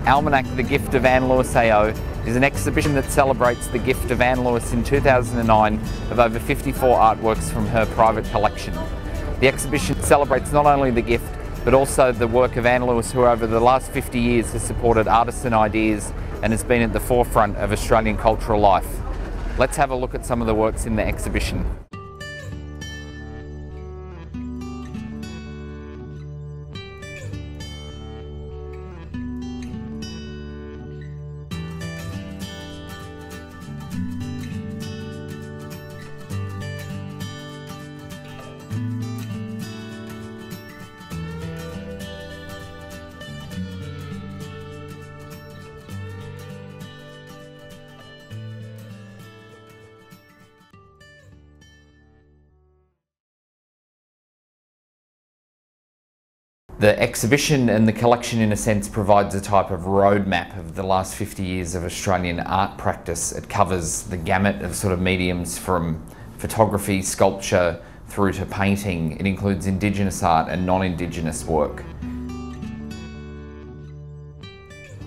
Almanac, The Gift of Anne Lewis AO is an exhibition that celebrates the gift of Anne Lewis in 2009 of over 54 artworks from her private collection. The exhibition celebrates not only the gift, but also the work of Anne Lewis, who over the last 50 years has supported artists and ideas and has been at the forefront of Australian cultural life. Let's have a look at some of the works in the exhibition. The exhibition and the collection, in a sense, provides a type of roadmap of the last 50 years of Australian art practice. It covers the gamut of sort of mediums from photography, sculpture, through to painting. It includes Indigenous art and non-Indigenous work.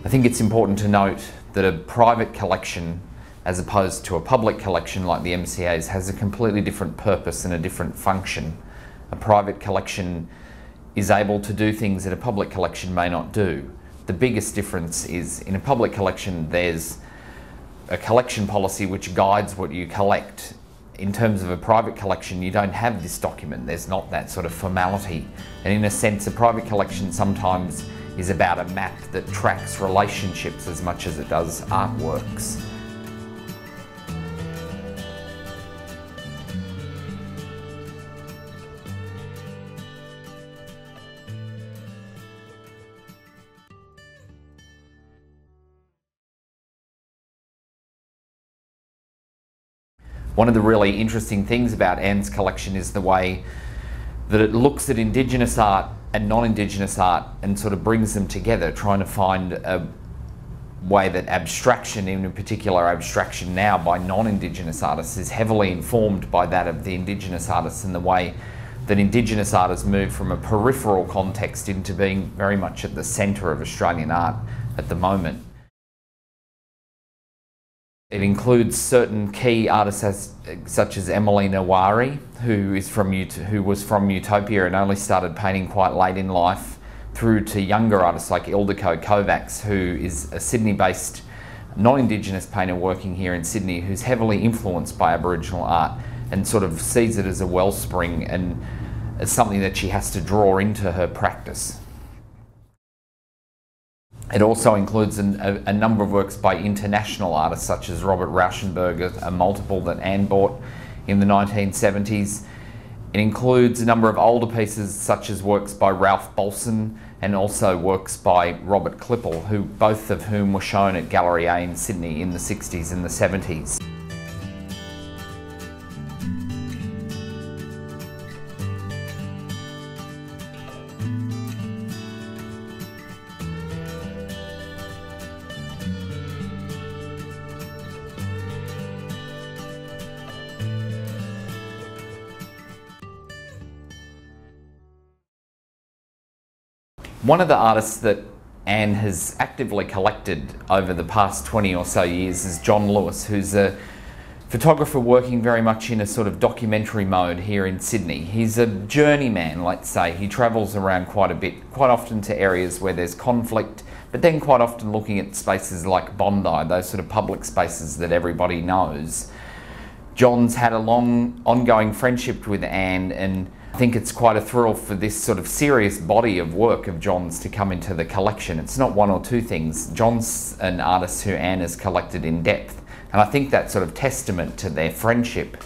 I think it's important to note that a private collection, as opposed to a public collection like the MCA's, has a completely different purpose and a different function. A private collection is able to do things that a public collection may not do. The biggest difference is, in a public collection, there's a collection policy which guides what you collect. In terms of a private collection, you don't have this document. There's not that sort of formality. And in a sense, a private collection sometimes is about a map that tracks relationships as much as it does artworks. One of the really interesting things about Anne's collection is the way that it looks at Indigenous art and non-Indigenous art and sort of brings them together, trying to find a way that abstraction, in particular abstraction now by non-Indigenous artists, is heavily informed by that of the Indigenous artists, and the way that Indigenous art has moved from a peripheral context into being very much at the centre of Australian art at the moment. It includes certain key artists such as Emelina Wari, who was from Utopia and only started painting quite late in life, through to younger artists like Ildiko Kovacs, who is a Sydney-based non-Indigenous painter working here in Sydney, who's heavily influenced by Aboriginal art and sort of sees it as a wellspring and as something that she has to draw into her practice. It also includes a number of works by international artists such as Robert Rauschenberg, a multiple that Anne bought in the 1970s. It includes a number of older pieces such as works by Ralph Bolson and also works by Robert Klippel, both of whom were shown at Gallery A in Sydney in the 60s and the 70s. One of the artists that Anne has actively collected over the past 20 or so years is John Lewis, who's a photographer working very much in a sort of documentary mode here in Sydney. He's a journeyman, let's say. He travels around quite a bit, quite often to areas where there's conflict, but then quite often looking at spaces like Bondi, those sort of public spaces that everybody knows. John's had a long ongoing friendship with Anne, and I think it's quite a thrill for this sort of serious body of work of John's to come into the collection. It's not one or two things. John's an artist who Anne has collected in depth, and I think that's sort of testament to their friendship.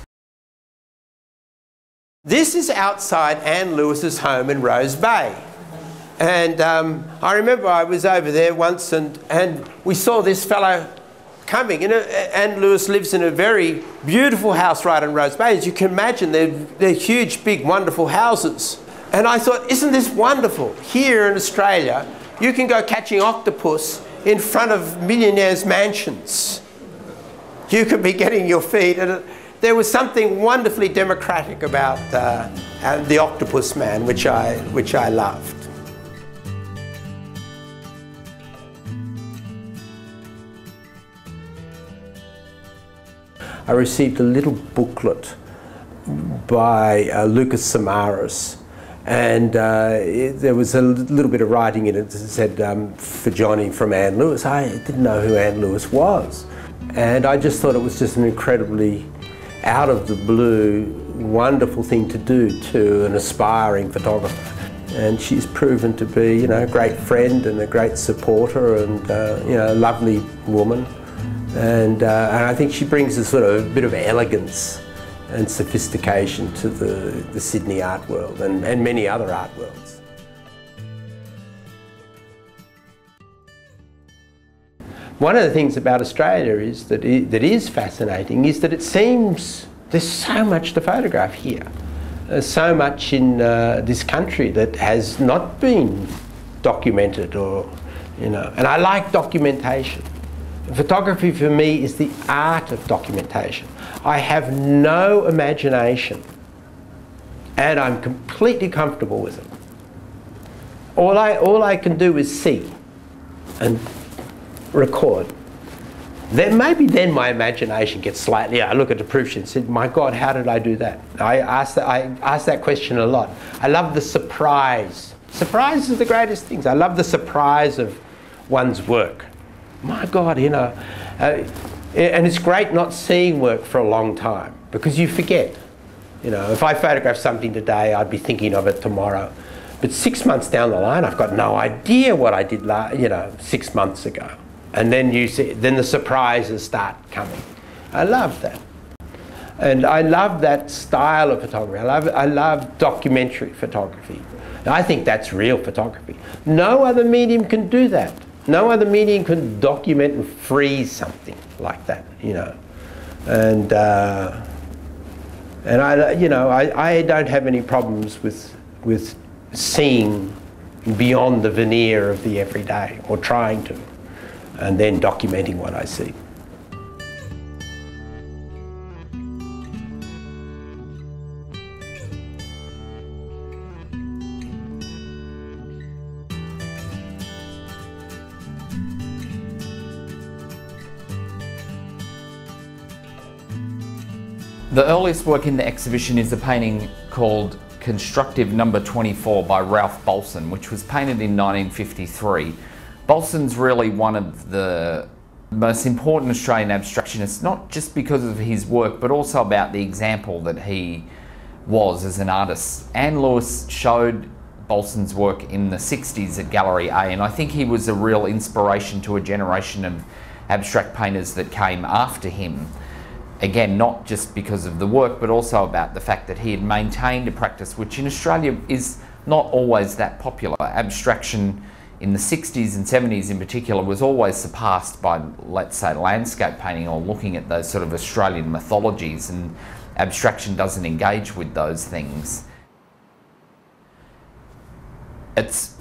This is outside Anne Lewis's home in Rose Bay. And I remember I was over there once and we saw this fellow coming. You know, Anne Lewis lives in a very beautiful house right in Rose Bay. As you can imagine, they're huge, big, wonderful houses. And I thought, isn't this wonderful? Here in Australia, you can go catching octopus in front of millionaires' mansions. You could be getting your feet. And there was something wonderfully democratic about the octopus man, which I loved. I received a little booklet by Lucas Samaras, and there was a little bit of writing in it that said, for Johnny from Anne Lewis. I didn't know who Anne Lewis was, and I just thought it was just an incredibly out of the blue, wonderful thing to do to an aspiring photographer. And she's proven to be, you know, a great friend and a great supporter, and you know, a lovely woman. And I think she brings a sort of bit of elegance and sophistication to the Sydney art world and many other art worlds. One of the things about Australia is that is fascinating is that it seems there's so much to photograph here. There's so much in this country that has not been documented, or, you know, and I like documentation. Photography for me is the art of documentation. I have no imagination, and I'm completely comfortable with it. All I can do is see and record. Then maybe my imagination gets slightly, I look at the proof sheet and said, my God, how did I do that? I ask that question a lot. I love the surprise. Surprise is the greatest things. I love the surprise of one's work. My God, you know, and it's great not seeing work for a long time, because you forget. You know, if I photograph something today, I'd be thinking of it tomorrow. But 6 months down the line, I've got no idea what I did, you know, 6 months ago. And then you see, then the surprises start coming. I love that. And I love that style of photography. I love documentary photography. I think that's real photography. No other medium can do that. No other medium can document and freeze something like that, you know. And I don't have any problems with seeing beyond the veneer of the everyday, or trying to, and then documenting what I see. The earliest work in the exhibition is a painting called Constructive Number 24 by Ralph Bolson, which was painted in 1953. Bolson's really one of the most important Australian abstractionists, not just because of his work, but also about the example that he was as an artist. Anne Lewis showed Bolson's work in the 60s at Gallery A, and I think he was a real inspiration to a generation of abstract painters that came after him. Again, not just because of the work, but also about the fact that he had maintained a practice which in Australia is not always that popular. Abstraction in the 60s and 70s in particular was always surpassed by, let's say, landscape painting, or looking at those sort of Australian mythologies, and abstraction doesn't engage with those things. It's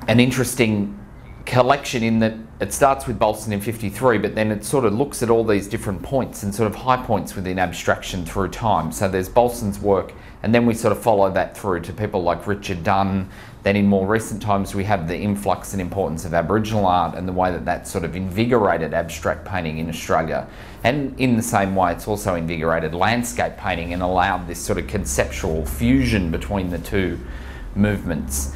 an interesting collection in that it starts with Bolson in 53, but then it sort of looks at all these different points and sort of high points within abstraction through time. So there's Bolson's work, and then we sort of follow that through to people like Richard Dunn. Then in more recent times we have the influx and importance of Aboriginal art and the way that that sort of invigorated abstract painting in Australia. And in the same way it's also invigorated landscape painting and allowed this sort of conceptual fusion between the two movements.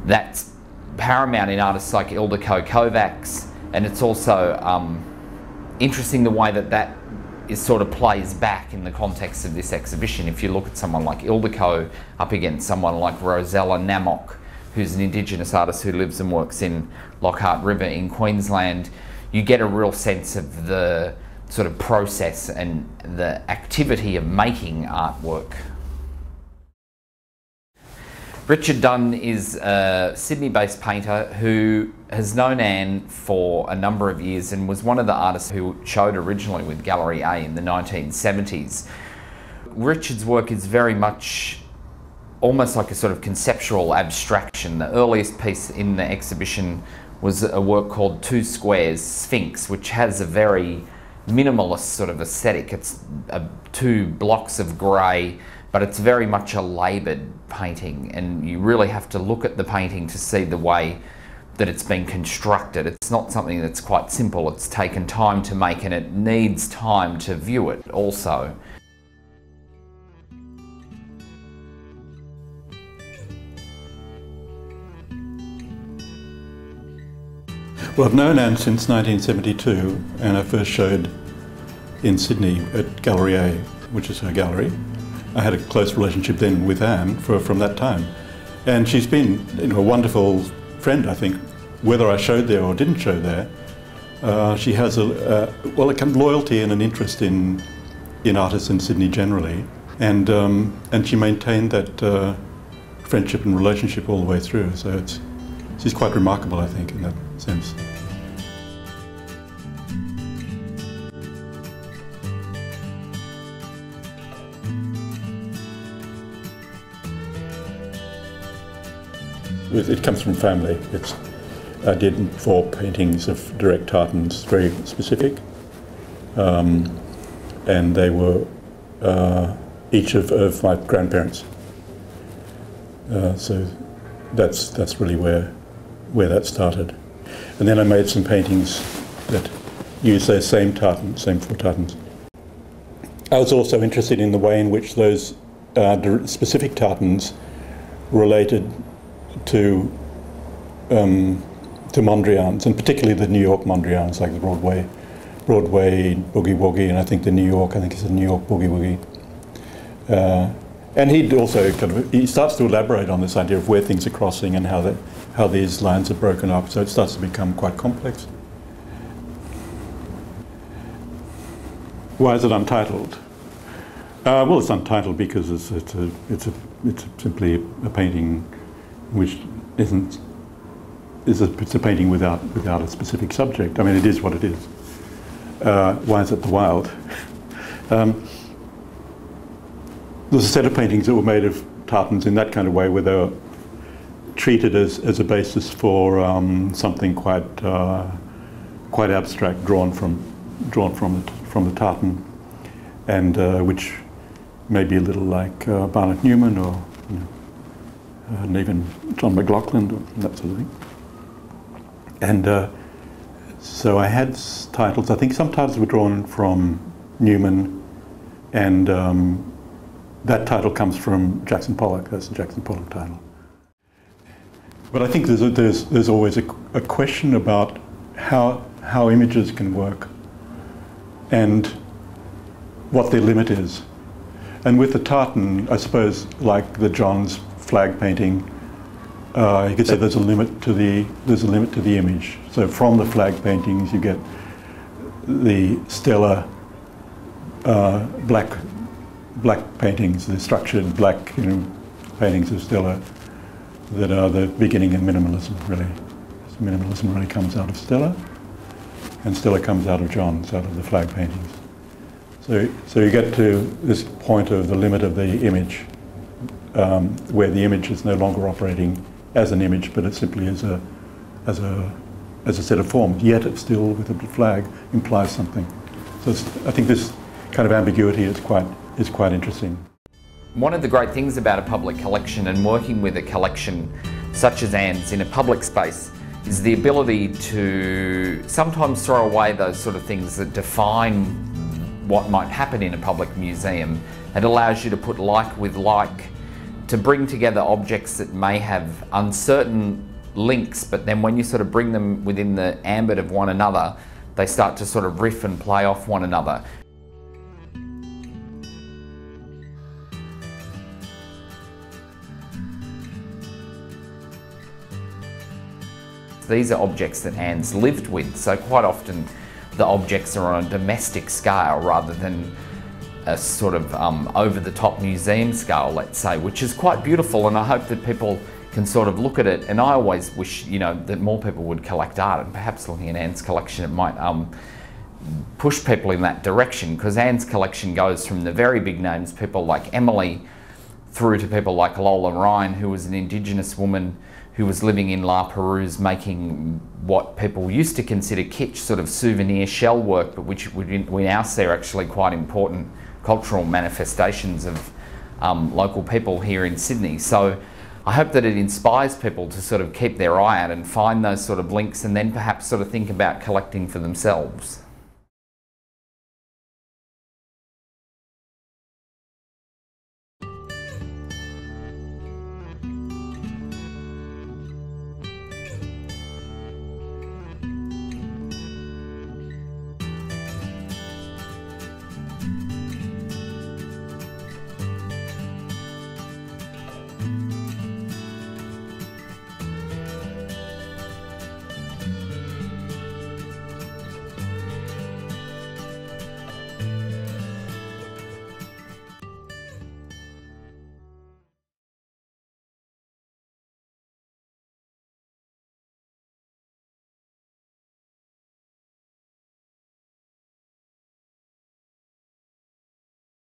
That's paramount in artists like Ildiko Kovacs, and it's also interesting the way that that is sort of plays back in the context of this exhibition. If you look at someone like Ildiko up against someone like Rosella Namok, who's an Indigenous artist who lives and works in Lockhart River in Queensland, you get a real sense of the sort of process and the activity of making artwork. Richard Dunn is a Sydney-based painter who has known Anne for a number of years and was one of the artists who showed originally with Gallery A in the 1970s. Richard's work is very much almost like a sort of conceptual abstraction. The earliest piece in the exhibition was a work called Two Squares, Sphinx, which has a very minimalist sort of aesthetic. It's two blocks of grey, but it's very much a laboured painting, and you really have to look at the painting to see the way that it's been constructed. It's not something that's quite simple. It's taken time to make, and it needs time to view it also. Well, I've known Anne since 1972, and I first showed in Sydney at Gallery A, which is her gallery. I had a close relationship then with Anne from that time. And she's been, a wonderful friend, I think, whether I showed there or didn't show there. She has a kind of loyalty and an interest in artists in Sydney generally. And she maintained that friendship and relationship all the way through. So she's quite remarkable, I think, in that sense. It comes from family. I did 4 paintings of direct tartans, very specific, and they were each of my grandparents. So that's really where that started. And then I made some paintings that use those same 4 tartans. I was also interested in the way in which those specific tartans related to Mondrians, and particularly the New York Mondrians, like the Broadway Boogie Woogie, and I think it's the New York Boogie Woogie. And he starts to elaborate on this idea of where things are crossing and how these lines are broken up, so it starts to become quite complex. Why is it untitled? Well, it's untitled because it's simply a painting which it's a painting without a specific subject. I mean, it is what it is. Why is it the Wild? There's a set of paintings that were made of tartans in that kind of way, where they were treated as a basis for something quite abstract, drawn from the tartan, and which may be a little like Barnett Newman or and even John McLaughlin, or that sort of thing. And so I had titles. I think some titles were drawn from Newman, and that title comes from Jackson Pollock. That's the Jackson Pollock title. But I think there's always a question about how images can work and what their limit is. And with the tartan, I suppose, like the John's flag painting, you could say there's a limit to the image. So from the flag paintings, you get the stellar black paintings, the structured black paintings of Stella that are the beginning of minimalism. Really, minimalism really comes out of Stella, and Stella comes out of John's, out of the flag paintings. So you get to this point of the limit of the image, where the image is no longer operating as an image, but it simply is as a set of forms. Yet it still, with a flag, implies something. So I think this kind of ambiguity is quite interesting. One of the great things about a public collection and working with a collection such as Anne's in a public space is the ability to sometimes throw away those sort of things that define what might happen in a public museum. It allows you to put like with like, to bring together objects that may have uncertain links, but then when you sort of bring them within the ambit of one another, they start to sort of riff and play off one another. These are objects that Anne's lived with, so quite often the objects are on a domestic scale rather than a sort of over-the-top museum scale, let's say, which is quite beautiful, and I hope that people can sort of look at it. And I always wish, that more people would collect art, and perhaps looking at Anne's collection, it might push people in that direction, because Anne's collection goes from the very big names, people like Emily, through to people like Lola Ryan, who was an Indigenous woman who was living in La Perouse, making what people used to consider kitsch, sort of souvenir shell work, but which we now see are actually quite important cultural manifestations of local people here in Sydney. So I hope that it inspires people to sort of keep their eye out and find those sort of links, and then perhaps sort of think about collecting for themselves.